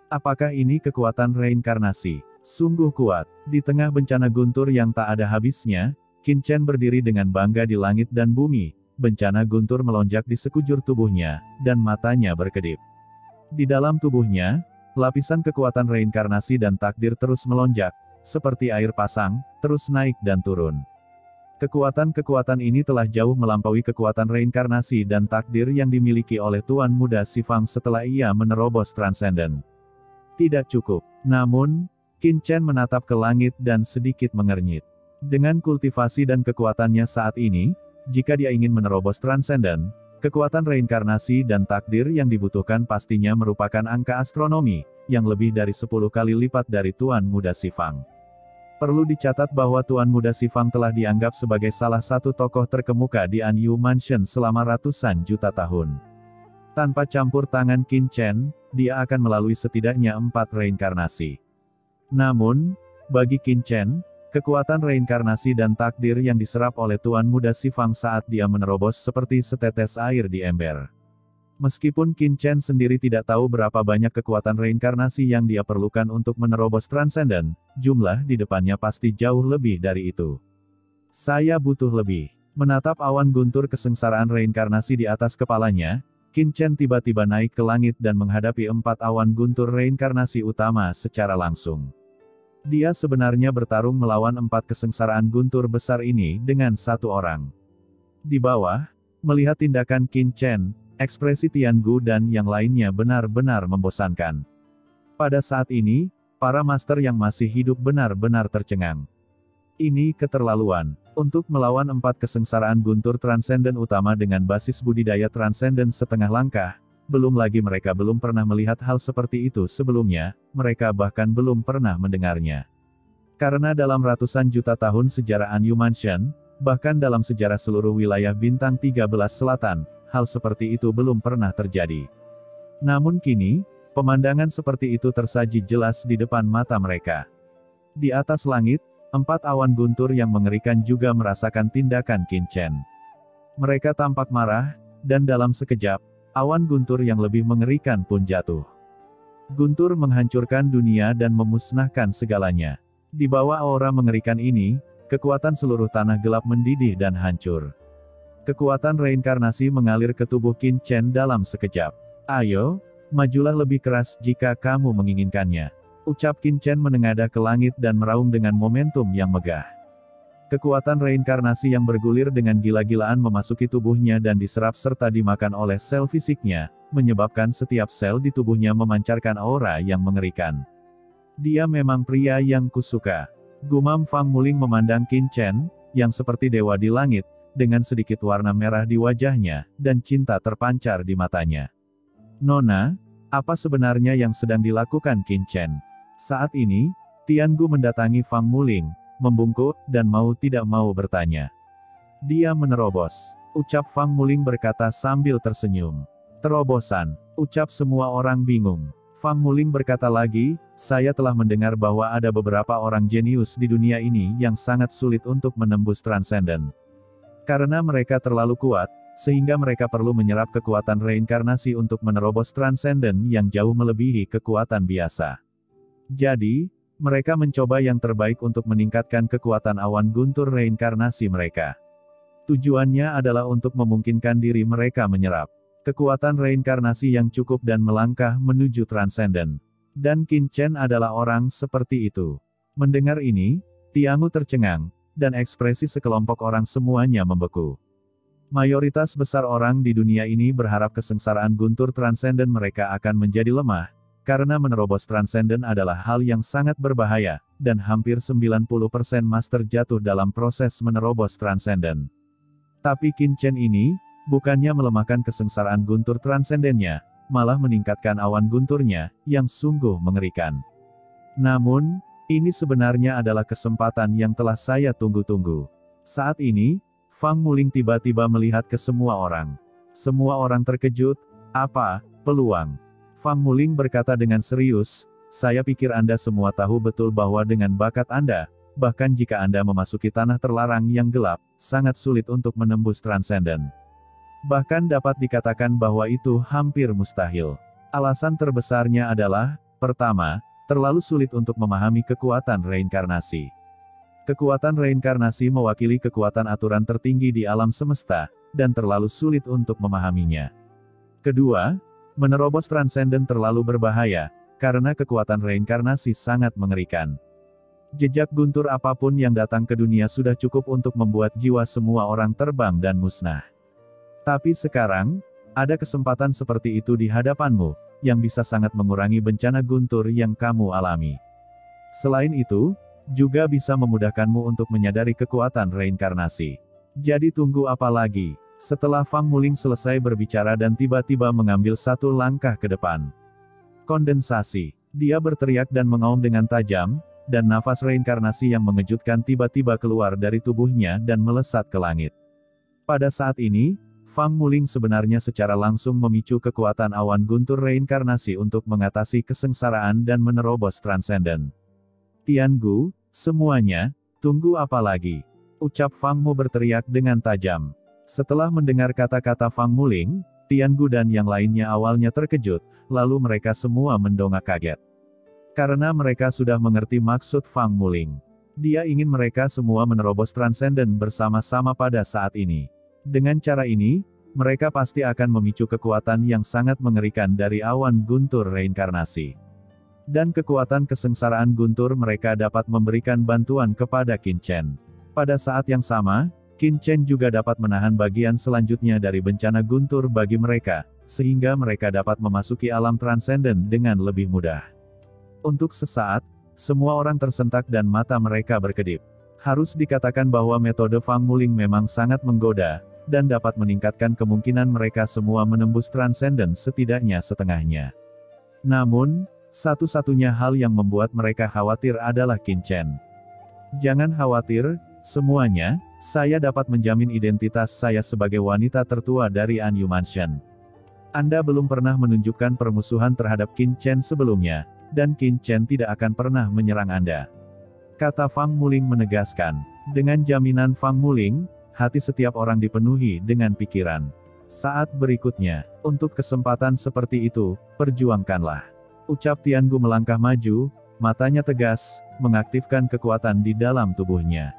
Apakah ini kekuatan reinkarnasi? Sungguh kuat. Di tengah bencana guntur yang tak ada habisnya, Qin Chen berdiri dengan bangga di langit dan bumi. Bencana guntur melonjak di sekujur tubuhnya, dan matanya berkedip. Di dalam tubuhnya, lapisan kekuatan reinkarnasi dan takdir terus melonjak, seperti air pasang, terus naik dan turun. Kekuatan-kekuatan ini telah jauh melampaui kekuatan reinkarnasi dan takdir yang dimiliki oleh Tuan Muda Xifang setelah ia menerobos transenden. Tidak cukup. Namun, Qin Chen menatap ke langit dan sedikit mengernyit. Dengan kultivasi dan kekuatannya saat ini, jika dia ingin menerobos transenden, kekuatan reinkarnasi dan takdir yang dibutuhkan pastinya merupakan angka astronomi, yang lebih dari 10 kali lipat dari Tuan Muda Xifang. Perlu dicatat bahwa Tuan Muda Xifang telah dianggap sebagai salah satu tokoh terkemuka di Anyu Mansion selama ratusan juta tahun. Tanpa campur tangan Qin Chen, dia akan melalui setidaknya 4 reinkarnasi. Namun, bagi Qin Chen, kekuatan reinkarnasi dan takdir yang diserap oleh Tuan Muda Xifang saat dia menerobos seperti setetes air di ember. Meskipun Qin Chen sendiri tidak tahu berapa banyak kekuatan reinkarnasi yang dia perlukan untuk menerobos transenden, jumlah di depannya pasti jauh lebih dari itu. Saya butuh lebih. Menatap awan guntur kesengsaraan reinkarnasi di atas kepalanya, Qin Chen tiba-tiba naik ke langit dan menghadapi 4 awan guntur reinkarnasi utama secara langsung. Dia sebenarnya bertarung melawan 4 kesengsaraan guntur besar ini dengan 1 orang. Di bawah, melihat tindakan Qin Chen, ekspresi Tian Gu dan yang lainnya benar-benar membosankan. Pada saat ini, para master yang masih hidup benar-benar tercengang. Ini keterlaluan. Untuk melawan 4 kesengsaraan guntur transenden utama dengan basis budidaya transenden setengah langkah, belum lagi mereka belum pernah melihat hal seperti itu sebelumnya, mereka bahkan belum pernah mendengarnya. Karena dalam ratusan juta tahun sejarah Anyu Mansion, bahkan dalam sejarah seluruh wilayah bintang 13 selatan, hal seperti itu belum pernah terjadi. Namun kini, pemandangan seperti itu tersaji jelas di depan mata mereka. Di atas langit, 4 awan guntur yang mengerikan juga merasakan tindakan Qin Chen. Mereka tampak marah, dan dalam sekejap, awan guntur yang lebih mengerikan pun jatuh. Guntur menghancurkan dunia dan memusnahkan segalanya. Di bawah aura mengerikan ini, kekuatan seluruh tanah gelap mendidih dan hancur. Kekuatan reinkarnasi mengalir ke tubuh Qin Chen dalam sekejap. Ayo, majulah lebih keras jika kamu menginginkannya. Ucap Qin Chen menengadah ke langit dan meraung dengan momentum yang megah. Kekuatan reinkarnasi yang bergulir dengan gila-gilaan memasuki tubuhnya dan diserap serta dimakan oleh sel fisiknya, menyebabkan setiap sel di tubuhnya memancarkan aura yang mengerikan. Dia memang pria yang kusuka. Gumam Fang Muling memandang Qin Chen, yang seperti dewa di langit, dengan sedikit warna merah di wajahnya, dan cinta terpancar di matanya. Nona, apa sebenarnya yang sedang dilakukan Qin Chen? Saat ini, Tian Gu mendatangi Fang Muling, membungkuk, dan mau tidak mau bertanya. Dia menerobos. Ucap Fang Muling berkata sambil tersenyum. Terobosan. Ucap semua orang bingung. Fang Muling berkata lagi, saya telah mendengar bahwa ada beberapa orang jenius di dunia ini yang sangat sulit untuk menembus transenden. Karena mereka terlalu kuat, sehingga mereka perlu menyerap kekuatan reinkarnasi untuk menerobos transenden yang jauh melebihi kekuatan biasa. Jadi, mereka mencoba yang terbaik untuk meningkatkan kekuatan awan guntur reinkarnasi mereka. Tujuannya adalah untuk memungkinkan diri mereka menyerap kekuatan reinkarnasi yang cukup dan melangkah menuju transenden. Dan Qin Chen adalah orang seperti itu. Mendengar ini, Tiangu tercengang, dan ekspresi sekelompok orang semuanya membeku. Mayoritas besar orang di dunia ini berharap kesengsaraan guntur transenden mereka akan menjadi lemah, karena menerobos transenden adalah hal yang sangat berbahaya, dan hampir 90% master jatuh dalam proses menerobos transenden. Tapi Qin Chen ini, bukannya melemahkan kesengsaraan guntur transendennya, malah meningkatkan awan gunturnya, yang sungguh mengerikan. Namun, ini sebenarnya adalah kesempatan yang telah saya tunggu-tunggu. Saat ini, Fang Muling tiba-tiba melihat ke semua orang. Semua orang terkejut. Apa peluang? Fang Muling berkata dengan serius, saya pikir Anda semua tahu betul bahwa dengan bakat Anda, bahkan jika Anda memasuki tanah terlarang yang gelap, sangat sulit untuk menembus transenden. Bahkan dapat dikatakan bahwa itu hampir mustahil. Alasan terbesarnya adalah, Pertama, terlalu sulit untuk memahami kekuatan reinkarnasi. Kekuatan reinkarnasi mewakili kekuatan aturan tertinggi di alam semesta, dan terlalu sulit untuk memahaminya. Kedua, menerobos transenden terlalu berbahaya, karena kekuatan reinkarnasi sangat mengerikan. Jejak guntur apapun yang datang ke dunia sudah cukup untuk membuat jiwa semua orang terbang dan musnah. Tapi sekarang, ada kesempatan seperti itu di hadapanmu, yang bisa sangat mengurangi bencana guntur yang kamu alami. Selain itu, juga bisa memudahkanmu untuk menyadari kekuatan reinkarnasi. Jadi tunggu apa lagi? Setelah Fang Muling selesai berbicara dan tiba-tiba mengambil satu langkah ke depan. Kondensasi. Dia berteriak dan mengaum dengan tajam, dan nafas reinkarnasi yang mengejutkan tiba-tiba keluar dari tubuhnya dan melesat ke langit. Pada saat ini, Fang Muling sebenarnya secara langsung memicu kekuatan awan guntur reinkarnasi untuk mengatasi kesengsaraan dan menerobos transenden. Tiangu, semuanya, tunggu apa lagi? Ucap Fang Mu berteriak dengan tajam. Setelah mendengar kata-kata Fang Muling, Tiangu dan yang lainnya awalnya terkejut, lalu mereka semua mendongak kaget. Karena mereka sudah mengerti maksud Fang Muling. Dia ingin mereka semua menerobos transenden bersama-sama pada saat ini. Dengan cara ini, mereka pasti akan memicu kekuatan yang sangat mengerikan dari awan guntur reinkarnasi. Dan kekuatan kesengsaraan guntur mereka dapat memberikan bantuan kepada Qin Chen. Pada saat yang sama, Qin Chen juga dapat menahan bagian selanjutnya dari bencana guntur bagi mereka, sehingga mereka dapat memasuki alam transenden dengan lebih mudah. Untuk sesaat, semua orang tersentak dan mata mereka berkedip. Harus dikatakan bahwa metode Fang Muling memang sangat menggoda, dan dapat meningkatkan kemungkinan mereka semua menembus transenden setidaknya setengahnya. Namun, satu-satunya hal yang membuat mereka khawatir adalah Qin Chen. Jangan khawatir, semuanya, saya dapat menjamin identitas saya sebagai wanita tertua dari Anyu Mansion. Anda belum pernah menunjukkan permusuhan terhadap Qin Chen sebelumnya, dan Qin Chen tidak akan pernah menyerang Anda. Kata Fang Muling menegaskan. Dengan jaminan Fang Muling, hati setiap orang dipenuhi dengan pikiran. Saat berikutnya, untuk kesempatan seperti itu, perjuangkanlah. Ucap Tiangu melangkah maju, matanya tegas, mengaktifkan kekuatan di dalam tubuhnya.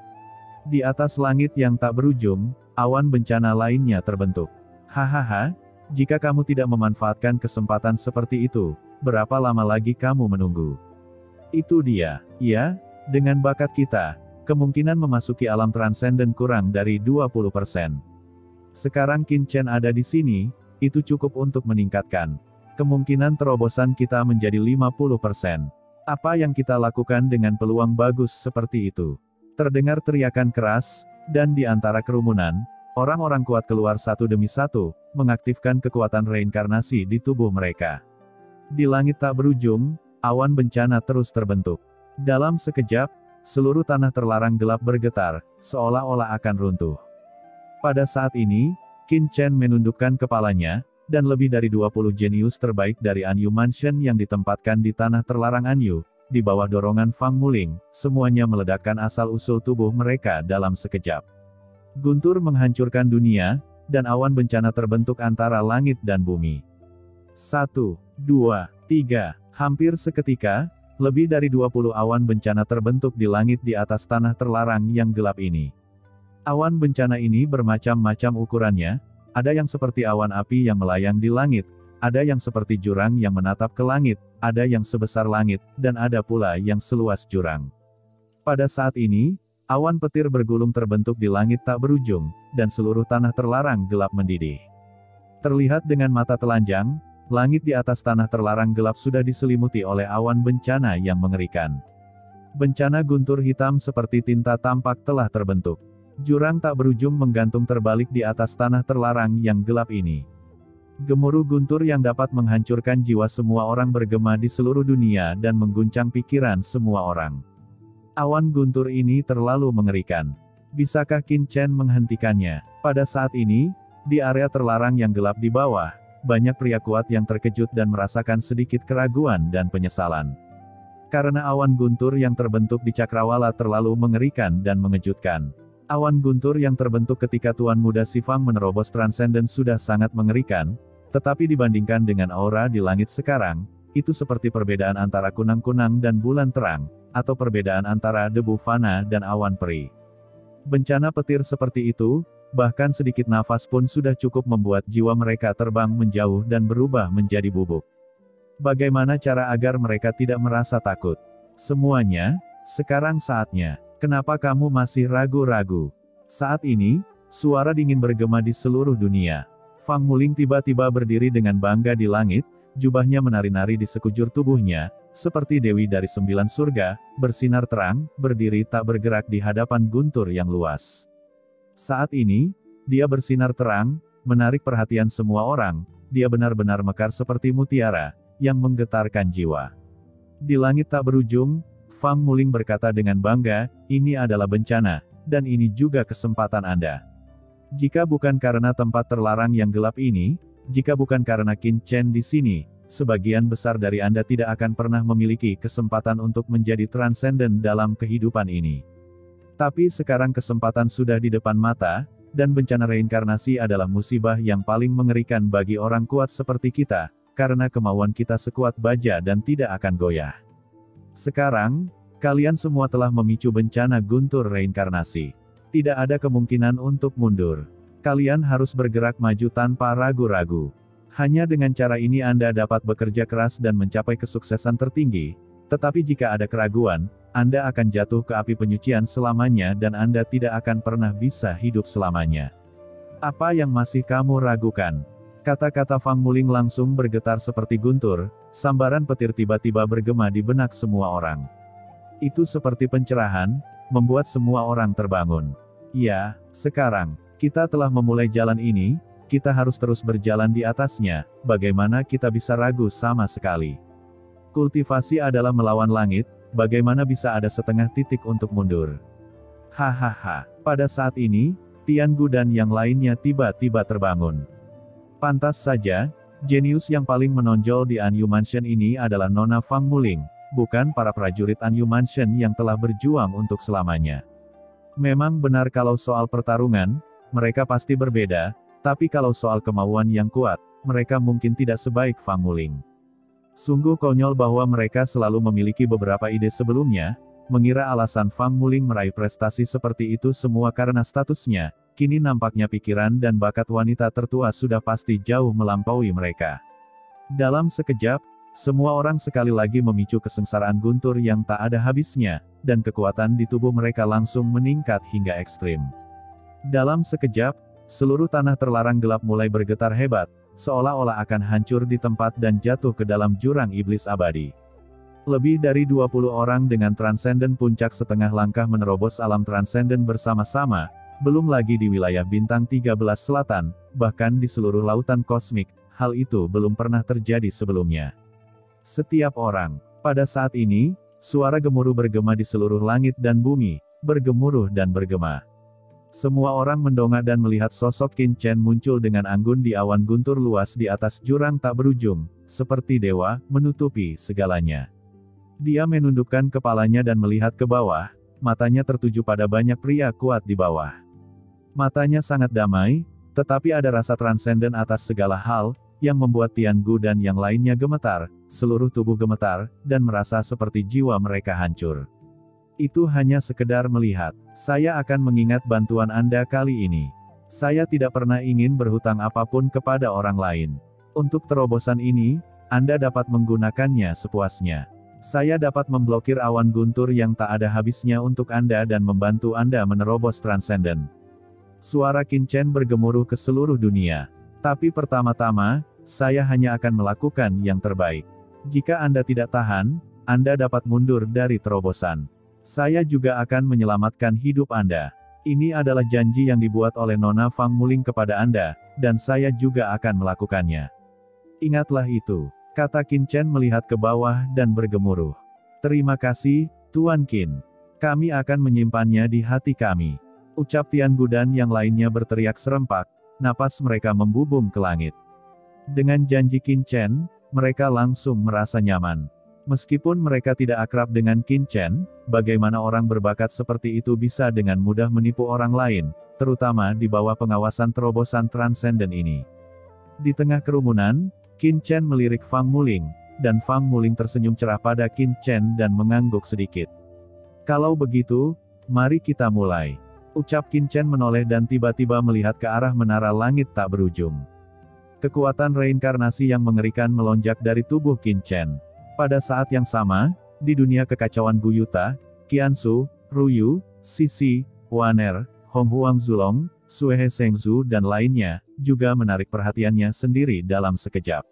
Di atas langit yang tak berujung, awan bencana lainnya terbentuk. Hahaha, jika kamu tidak memanfaatkan kesempatan seperti itu, berapa lama lagi kamu menunggu? Itu dia, ya, dengan bakat kita, kemungkinan memasuki alam transenden kurang dari 20%. Sekarang Qin Chen ada di sini, itu cukup untuk meningkatkan kemungkinan terobosan kita menjadi 50%. Apa yang kita lakukan dengan peluang bagus seperti itu? Terdengar teriakan keras, dan di antara kerumunan, orang-orang kuat keluar satu demi satu, mengaktifkan kekuatan reinkarnasi di tubuh mereka. Di langit tak berujung, awan bencana terus terbentuk. Dalam sekejap, seluruh tanah terlarang gelap bergetar, seolah-olah akan runtuh. Pada saat ini, Qin Chen menundukkan kepalanya, dan lebih dari 20 jenius terbaik dari Anyu Mansion yang ditempatkan di tanah terlarang Anyu, di bawah dorongan Fang Muling, semuanya meledakkan asal-usul tubuh mereka dalam sekejap. Guntur menghancurkan dunia, dan awan bencana terbentuk antara langit dan bumi. 1, 2, 3, hampir seketika, lebih dari 20 awan bencana terbentuk di langit di atas tanah terlarang yang gelap ini. Awan bencana ini bermacam-macam ukurannya, ada yang seperti awan api yang melayang di langit, ada yang seperti jurang yang menatap ke langit, ada yang sebesar langit, dan ada pula yang seluas jurang. Pada saat ini, awan petir bergulung terbentuk di langit tak berujung, dan seluruh tanah terlarang gelap mendidih. Terlihat dengan mata telanjang, langit di atas tanah terlarang gelap sudah diselimuti oleh awan bencana yang mengerikan. Bencana guntur hitam seperti tinta tampak telah terbentuk. Jurang tak berujung menggantung terbalik di atas tanah terlarang yang gelap ini. Gemuruh guntur yang dapat menghancurkan jiwa semua orang bergema di seluruh dunia dan mengguncang pikiran semua orang. Awan guntur ini terlalu mengerikan. Bisakah Qin Chen menghentikannya? Pada saat ini, di area terlarang yang gelap di bawah, banyak pria kuat yang terkejut dan merasakan sedikit keraguan dan penyesalan. Karena awan guntur yang terbentuk di Cakrawala terlalu mengerikan dan mengejutkan. Awan guntur yang terbentuk ketika Tuan Muda Sifang menerobos transenden sudah sangat mengerikan, tetapi dibandingkan dengan aura di langit sekarang, itu seperti perbedaan antara kunang-kunang dan bulan terang, atau perbedaan antara debu fana dan awan peri. Bencana petir seperti itu, bahkan sedikit nafas pun sudah cukup membuat jiwa mereka terbang menjauh dan berubah menjadi bubuk. Bagaimana cara agar mereka tidak merasa takut? Semuanya, sekarang saatnya. Kenapa kamu masih ragu-ragu? Saat ini, suara dingin bergema di seluruh dunia. Fang Muling tiba-tiba berdiri dengan bangga di langit, jubahnya menari-nari di sekujur tubuhnya, seperti dewi dari 9 surga, bersinar terang, berdiri tak bergerak di hadapan guntur yang luas. Saat ini, dia bersinar terang, menarik perhatian semua orang, dia benar-benar mekar seperti mutiara, yang menggetarkan jiwa. Di langit tak berujung, Fang Muling berkata dengan bangga, ini adalah bencana, dan ini juga kesempatan Anda. Jika bukan karena tempat terlarang yang gelap ini, jika bukan karena Qin Chen di sini, sebagian besar dari Anda tidak akan pernah memiliki kesempatan untuk menjadi transenden dalam kehidupan ini. Tapi sekarang kesempatan sudah di depan mata, dan bencana reinkarnasi adalah musibah yang paling mengerikan bagi orang kuat seperti kita, karena kemauan kita sekuat baja dan tidak akan goyah. Sekarang, kalian semua telah memicu bencana guntur reinkarnasi. Tidak ada kemungkinan untuk mundur. Kalian harus bergerak maju tanpa ragu-ragu. Hanya dengan cara ini Anda dapat bekerja keras dan mencapai kesuksesan tertinggi, tetapi jika ada keraguan, Anda akan jatuh ke api penyucian selamanya dan Anda tidak akan pernah bisa hidup selamanya. Apa yang masih kamu ragukan? Kata-kata Fang Muling langsung bergetar seperti guntur, sambaran petir tiba-tiba bergema di benak semua orang. Itu seperti pencerahan, membuat semua orang terbangun. Ya, sekarang, kita telah memulai jalan ini, kita harus terus berjalan di atasnya, bagaimana kita bisa ragu sama sekali? Kultivasi adalah melawan langit, bagaimana bisa ada setengah titik untuk mundur? Hahaha, pada saat ini, Tian Gu dan yang lainnya tiba-tiba terbangun. Pantas saja, jenius yang paling menonjol di Anyu Mansion ini adalah Nona Fang Muling, bukan para prajurit Anyu Mansion yang telah berjuang untuk selamanya. Memang benar kalau soal pertarungan, mereka pasti berbeda, tapi kalau soal kemauan yang kuat, mereka mungkin tidak sebaik Fang Muling. Sungguh konyol bahwa mereka selalu memiliki beberapa ide sebelumnya, mengira alasan Fang Muling meraih prestasi seperti itu semua karena statusnya, kini nampaknya pikiran dan bakat wanita tertua sudah pasti jauh melampaui mereka. Dalam sekejap, semua orang sekali lagi memicu kesengsaraan guntur yang tak ada habisnya, dan kekuatan di tubuh mereka langsung meningkat hingga ekstrim. Dalam sekejap, seluruh tanah terlarang gelap mulai bergetar hebat, seolah-olah akan hancur di tempat dan jatuh ke dalam jurang iblis abadi. Lebih dari 20 orang dengan transenden puncak setengah langkah menerobos alam transenden bersama-sama, belum lagi di wilayah bintang 13 selatan, bahkan di seluruh lautan kosmik, hal itu belum pernah terjadi sebelumnya. Setiap orang, pada saat ini, suara gemuruh bergema di seluruh langit dan bumi, bergemuruh dan bergema. Semua orang mendongak dan melihat sosok Qin Chen muncul dengan anggun di awan guntur luas di atas jurang tak berujung, seperti dewa, menutupi segalanya. Dia menundukkan kepalanya dan melihat ke bawah, matanya tertuju pada banyak pria kuat di bawah. Matanya sangat damai, tetapi ada rasa transenden atas segala hal, yang membuat Tian Gu dan yang lainnya gemetar, seluruh tubuh gemetar, dan merasa seperti jiwa mereka hancur. Itu hanya sekedar melihat. Saya akan mengingat bantuan Anda kali ini. Saya tidak pernah ingin berhutang apapun kepada orang lain. Untuk terobosan ini, Anda dapat menggunakannya sepuasnya. Saya dapat memblokir awan guntur yang tak ada habisnya untuk Anda dan membantu Anda menerobos transenden. Suara Qin Chen bergemuruh ke seluruh dunia. Tapi pertama-tama, saya hanya akan melakukan yang terbaik. Jika Anda tidak tahan, Anda dapat mundur dari terobosan. Saya juga akan menyelamatkan hidup Anda. Ini adalah janji yang dibuat oleh Nona Fang Muling kepada Anda, dan saya juga akan melakukannya. Ingatlah itu, kata Qin Chen melihat ke bawah dan bergemuruh. Terima kasih, Tuan Qin. Kami akan menyimpannya di hati kami. Ucap Tian Gu dan yang lainnya berteriak serempak, napas mereka membubung ke langit. Dengan janji Qin Chen, mereka langsung merasa nyaman. Meskipun mereka tidak akrab dengan Qin Chen, bagaimana orang berbakat seperti itu bisa dengan mudah menipu orang lain, terutama di bawah pengawasan terobosan transenden ini. Di tengah kerumunan, Qin Chen melirik Fang Muling, dan Fang Muling tersenyum cerah pada Qin Chen dan mengangguk sedikit. Kalau begitu, mari kita mulai. Ucap Qin Chen menoleh dan tiba-tiba melihat ke arah menara langit tak berujung. Kekuatan reinkarnasi yang mengerikan melonjak dari tubuh Qin Chen. Pada saat yang sama, di dunia kekacauan Guyuta, Qiansu, Ruyu, Sisi, Waner, Hong Huang Zulong, Suehe Sengzu dan lainnya, juga menarik perhatiannya sendiri dalam sekejap.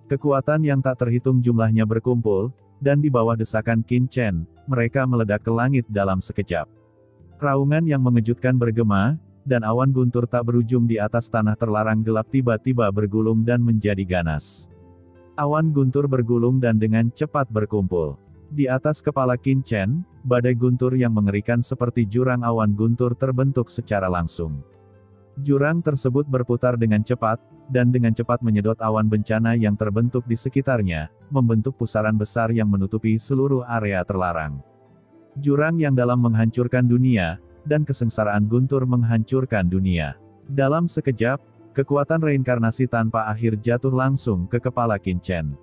Kekuatan yang tak terhitung jumlahnya berkumpul, dan di bawah desakan Qin Chen, mereka meledak ke langit dalam sekejap. Raungan yang mengejutkan bergema, dan awan guntur tak berujung di atas tanah terlarang gelap tiba-tiba bergulung dan menjadi ganas. Awan guntur bergulung dan dengan cepat berkumpul. Di atas kepala Qin Chen, badai guntur yang mengerikan seperti jurang awan guntur terbentuk secara langsung. Jurang tersebut berputar dengan cepat, dan dengan cepat menyedot awan bencana yang terbentuk di sekitarnya, membentuk pusaran besar yang menutupi seluruh area terlarang. Jurang yang dalam menghancurkan dunia, dan kesengsaraan guntur menghancurkan dunia. Dalam sekejap, kekuatan reinkarnasi tanpa akhir jatuh langsung ke kepala Qin Chen.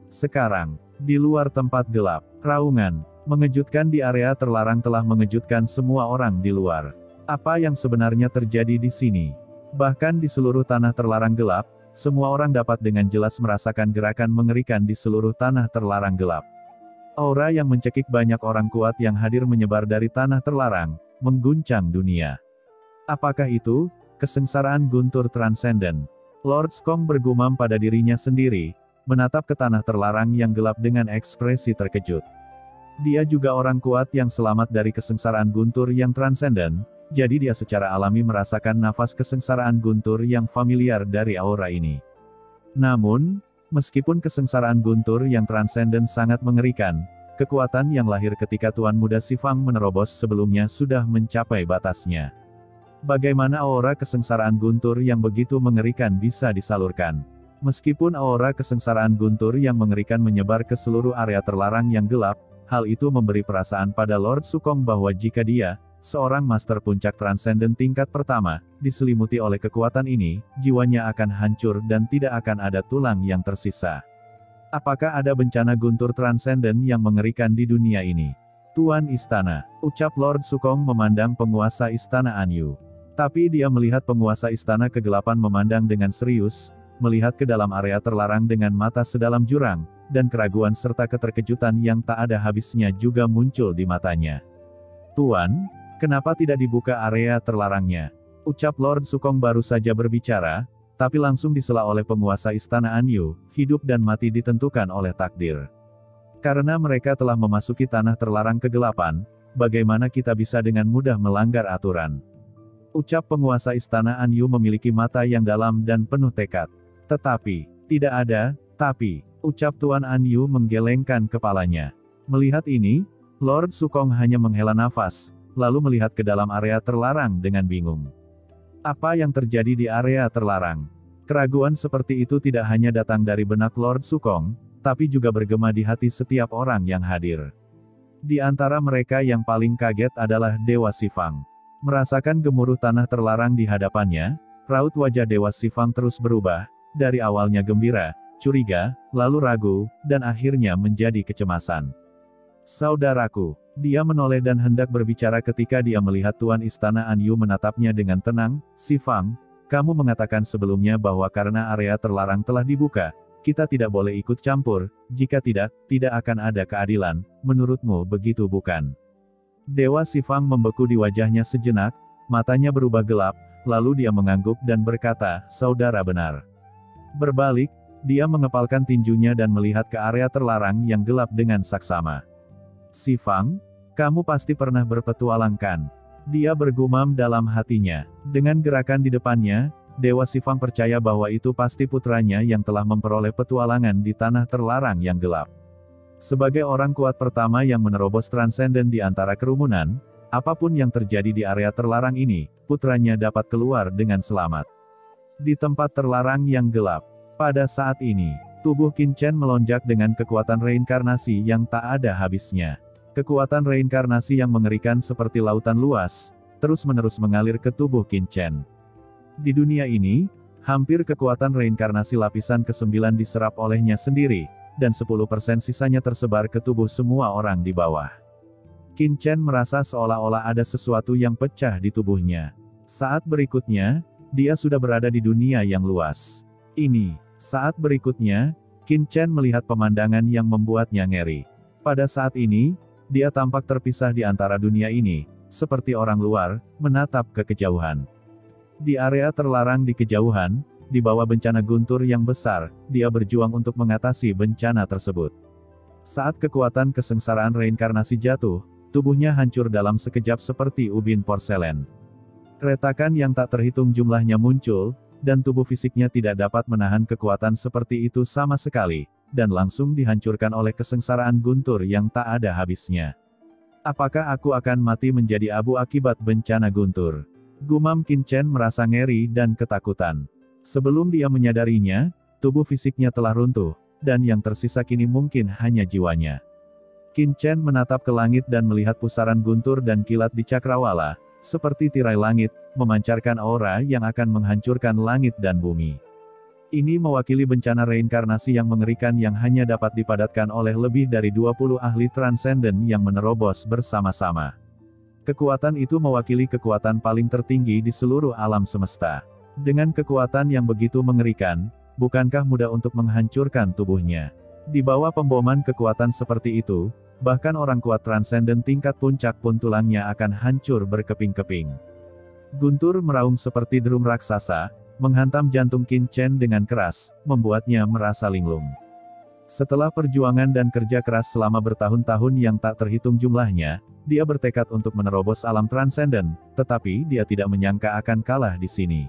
Sekarang, di luar tempat gelap, raungan mengejutkan di area terlarang telah mengejutkan semua orang di luar. Apa yang sebenarnya terjadi di sini? Bahkan di seluruh tanah terlarang gelap, semua orang dapat dengan jelas merasakan gerakan mengerikan di seluruh tanah terlarang gelap. Aura yang mencekik banyak orang kuat yang hadir menyebar dari tanah terlarang, mengguncang dunia. Apakah itu? Kesengsaraan guntur transenden. Lord Skong bergumam pada dirinya sendiri, menatap ke tanah terlarang yang gelap dengan ekspresi terkejut. Dia juga orang kuat yang selamat dari kesengsaraan guntur yang transenden, jadi dia secara alami merasakan nafas kesengsaraan guntur yang familiar dari aura ini. Namun, meskipun kesengsaraan guntur yang transenden sangat mengerikan, kekuatan yang lahir ketika Tuan Muda Xifang menerobos sebelumnya sudah mencapai batasnya. Bagaimana aura kesengsaraan guntur yang begitu mengerikan bisa disalurkan? Meskipun aura kesengsaraan guntur yang mengerikan menyebar ke seluruh area terlarang yang gelap, hal itu memberi perasaan pada Lord Sukong bahwa jika dia, seorang master puncak transenden tingkat pertama, diselimuti oleh kekuatan ini, jiwanya akan hancur dan tidak akan ada tulang yang tersisa. Apakah ada bencana guntur transenden yang mengerikan di dunia ini? Tuan Istana, ucap Lord Sukong memandang penguasa Istana Anyu. Tapi dia melihat penguasa Istana Kegelapan memandang dengan serius, melihat ke dalam area terlarang dengan mata sedalam jurang, dan keraguan serta keterkejutan yang tak ada habisnya juga muncul di matanya. Tuan, kenapa tidak dibuka area terlarangnya? Ucap Lord Sukong baru saja berbicara, tapi langsung disela oleh penguasa Istana Anyu, hidup dan mati ditentukan oleh takdir. Karena mereka telah memasuki tanah terlarang kegelapan, bagaimana kita bisa dengan mudah melanggar aturan? Ucap penguasa Istana Anyu memiliki mata yang dalam dan penuh tekad. Tetapi, tidak ada, tapi, ucap Tuan Anyu menggelengkan kepalanya. Melihat ini, Lord Sukong hanya menghela nafas, lalu melihat ke dalam area terlarang dengan bingung. Apa yang terjadi di area terlarang? Keraguan seperti itu tidak hanya datang dari benak Lord Sukong, tapi juga bergema di hati setiap orang yang hadir. Di antara mereka yang paling kaget adalah Dewa Xifang. Merasakan gemuruh tanah terlarang di hadapannya, raut wajah Dewa Xifang terus berubah, dari awalnya gembira, curiga, lalu ragu, dan akhirnya menjadi kecemasan. Saudaraku, dia menoleh dan hendak berbicara ketika dia melihat Tuan Istana Anyu menatapnya dengan tenang. Xifang, kamu mengatakan sebelumnya bahwa karena area terlarang telah dibuka, kita tidak boleh ikut campur, jika tidak, tidak akan ada keadilan, menurutmu begitu bukan? Dewa Xifang membeku di wajahnya sejenak, matanya berubah gelap, lalu dia mengangguk dan berkata, saudara benar. Berbalik, dia mengepalkan tinjunya dan melihat ke area terlarang yang gelap dengan saksama. Xifang, kamu pasti pernah berpetualang kan? Dia bergumam dalam hatinya. Dengan gerakan di depannya, Dewa Xifang percaya bahwa itu pasti putranya yang telah memperoleh petualangan di tanah terlarang yang gelap. Sebagai orang kuat pertama yang menerobos transenden di antara kerumunan, apapun yang terjadi di area terlarang ini, putranya dapat keluar dengan selamat. Di tempat terlarang yang gelap, pada saat ini, tubuh Qin Chen melonjak dengan kekuatan reinkarnasi yang tak ada habisnya. Kekuatan reinkarnasi yang mengerikan seperti lautan luas, terus-menerus mengalir ke tubuh Qin Chen. Di dunia ini, hampir kekuatan reinkarnasi lapisan ke-9 diserap olehnya sendiri, dan 10% sisanya tersebar ke tubuh semua orang di bawah. Qin Chen merasa seolah-olah ada sesuatu yang pecah di tubuhnya. Saat berikutnya, dia sudah berada di dunia yang luas. Saat berikutnya, Qin Chen melihat pemandangan yang membuatnya ngeri. Pada saat ini, dia tampak terpisah di antara dunia ini, seperti orang luar, menatap ke kejauhan. Di area terlarang di kejauhan, di bawah bencana guntur yang besar, dia berjuang untuk mengatasi bencana tersebut. Saat kekuatan kesengsaraan reinkarnasi jatuh, tubuhnya hancur dalam sekejap seperti ubin porselen. Retakan yang tak terhitung jumlahnya muncul, dan tubuh fisiknya tidak dapat menahan kekuatan seperti itu sama sekali, dan langsung dihancurkan oleh kesengsaraan guntur yang tak ada habisnya. Apakah aku akan mati menjadi abu akibat bencana guntur? Gumam Qin Chen merasa ngeri dan ketakutan. Sebelum dia menyadarinya, tubuh fisiknya telah runtuh, dan yang tersisa kini mungkin hanya jiwanya. Qin Chen menatap ke langit dan melihat pusaran guntur dan kilat di cakrawala, seperti tirai langit, memancarkan aura yang akan menghancurkan langit dan bumi. Ini mewakili bencana reinkarnasi yang mengerikan yang hanya dapat dipadatkan oleh lebih dari 20 ahli transenden yang menerobos bersama-sama. Kekuatan itu mewakili kekuatan paling tertinggi di seluruh alam semesta. Dengan kekuatan yang begitu mengerikan, bukankah mudah untuk menghancurkan tubuhnya? Di bawah pemboman kekuatan seperti itu, bahkan orang kuat transenden tingkat puncak pun tulangnya akan hancur berkeping-keping. Guntur meraung seperti drum raksasa, menghantam jantung Qin Chen dengan keras, membuatnya merasa linglung. Setelah perjuangan dan kerja keras selama bertahun-tahun yang tak terhitung jumlahnya, dia bertekad untuk menerobos alam transenden, tetapi dia tidak menyangka akan kalah di sini.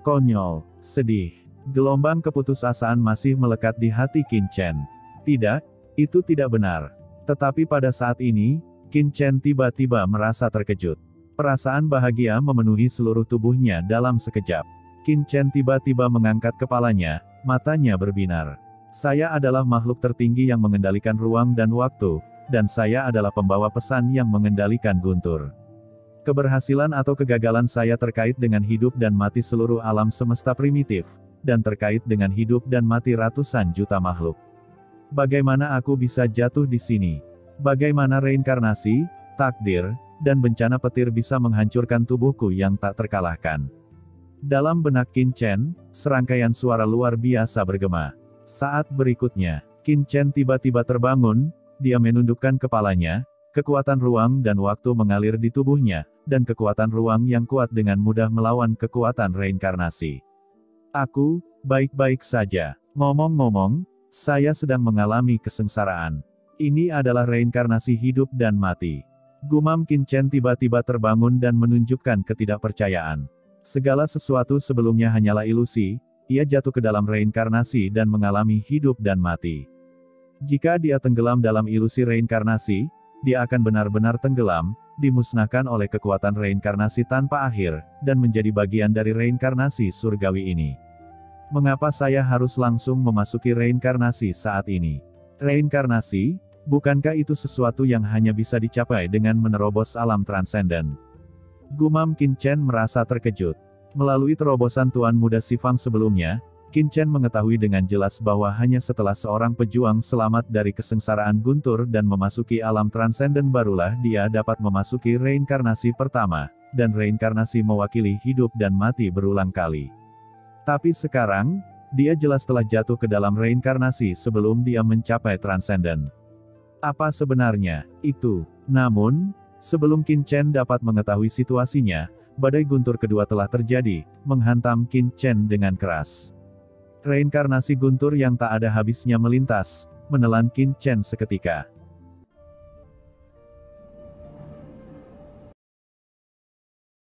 Konyol, sedih, gelombang keputusasaan masih melekat di hati Qin Chen. Tidak, itu tidak benar. Tetapi pada saat ini, Qin Chen tiba-tiba merasa terkejut. Perasaan bahagia memenuhi seluruh tubuhnya dalam sekejap. Qin Chen tiba-tiba mengangkat kepalanya, matanya berbinar. Saya adalah makhluk tertinggi yang mengendalikan ruang dan waktu, dan saya adalah pembawa pesan yang mengendalikan guntur. Keberhasilan atau kegagalan saya terkait dengan hidup dan mati seluruh alam semesta primitif, dan terkait dengan hidup dan mati ratusan juta makhluk. Bagaimana aku bisa jatuh di sini? Bagaimana reinkarnasi, takdir, dan bencana petir bisa menghancurkan tubuhku yang tak terkalahkan? Dalam benak Qin Chen, serangkaian suara luar biasa bergema. Saat berikutnya, Qin Chen tiba-tiba terbangun, dia menundukkan kepalanya, kekuatan ruang dan waktu mengalir di tubuhnya, dan kekuatan ruang yang kuat dengan mudah melawan kekuatan reinkarnasi. Aku, baik-baik saja. Ngomong-ngomong, saya sedang mengalami kesengsaraan. Ini adalah reinkarnasi hidup dan mati. Gumam Qin Chen tiba-tiba terbangun dan menunjukkan ketidakpercayaan. Segala sesuatu sebelumnya hanyalah ilusi, ia jatuh ke dalam reinkarnasi dan mengalami hidup dan mati. Jika dia tenggelam dalam ilusi reinkarnasi, dia akan benar-benar tenggelam, dimusnahkan oleh kekuatan reinkarnasi tanpa akhir, dan menjadi bagian dari reinkarnasi surgawi ini. Mengapa saya harus langsung memasuki reinkarnasi saat ini? Reinkarnasi, bukankah itu sesuatu yang hanya bisa dicapai dengan menerobos alam transenden? Gumam Qin Chen merasa terkejut. Melalui terobosan Tuan Muda Sifang sebelumnya, Qin Chen mengetahui dengan jelas bahwa hanya setelah seorang pejuang selamat dari kesengsaraan guntur dan memasuki alam transenden barulah dia dapat memasuki reinkarnasi pertama, dan reinkarnasi mewakili hidup dan mati berulang kali. Tapi sekarang, dia jelas telah jatuh ke dalam reinkarnasi sebelum dia mencapai transenden. Apa sebenarnya itu? Namun, sebelum Qin Chen dapat mengetahui situasinya, badai guntur kedua telah terjadi, menghantam Qin Chen dengan keras. Reinkarnasi guntur yang tak ada habisnya melintas, menelan Qin Chen seketika.